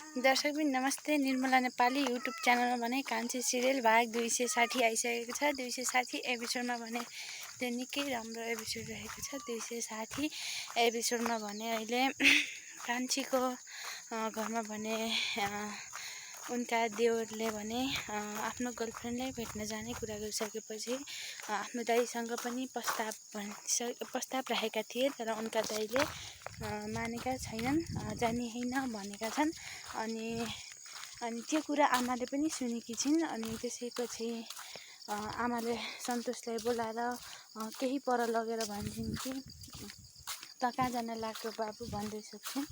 दर्शकबिन नमस्ते। निर्मला नेपाली युट्युब च्यानलमा भने कान्छी सिरियल भाग 260 आइसकेको छ। 260 एपिसोडमा भने त्यो निकै राम्रो एपिसोड रहेको छ। 260 एपिसोडमा भने अहिले कान्छीको घरमा भने उनका देवरले भने आफ्नो गर्लफ्रेन्डलाई भेट्न जाने कुरा गरिसकेपछि आफ्नो दाइसँग पनि प्रस्ताव राखेका थिए, तर उनका दाइले मानेका छैनन्, जाने होइन भनेका छन्। अनि त्यो कुरा आमाले पनि सुनेकी छिन्। अनि त्यसैपछि आमाले सन्तोषलाई बोलाएर केही पर लगेर भन्छन् कि त कहाँ जान लाग्यो बाबु भन्दै सोध्छन्।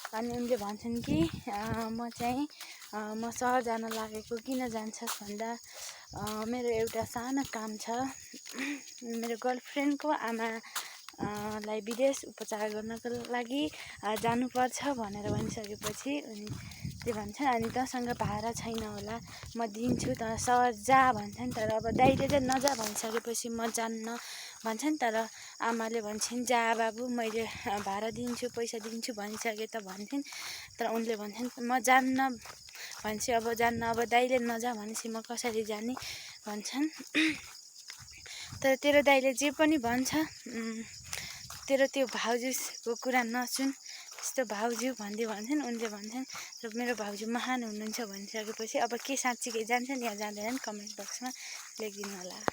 अनि उनले भन्छन् कि म सहर जान लागेको। किन जान्छस् भन्दा मेरो एउटा सानो काम छ, मेरो गर्लफ्रेन्डको आमालाई विदेश उपचार गर्नको लागि जानुपर्छ भनेर भनिसकेपछि उनले भन्छन् अनि तँसँग भाडा छैन होला, म दिन्छु, त सहर जा भन्छन्। तर अब दाइले चाहिँ नजा भनिसकेपछि म जान्न भन्छन्। तर आमाले भन्छन् जा बाबु, मैले भाडा दिन्छु, पैसा दिन्छु भनिसके त भन्छन्। तर उनले भन्छन् म जान्न भन्छ। अब जान्न, अब दाइले नजा भनेपछि म कसरी जाने भन्छन्। तर तेरो दाइले जे पनि भन्छ तेरो त्यो भाउजूको कुरा नसुन, त्यस्तो भाउजू भन्दै भन्छन्। उनले भन्छन् मेरो भाउजू महान हुनुहुन्छ भनिसकेपछि अब के साँच्चीकै जान्छन् या जाँदैनन् कमेन्ट बक्समा लेखिदिनु होला।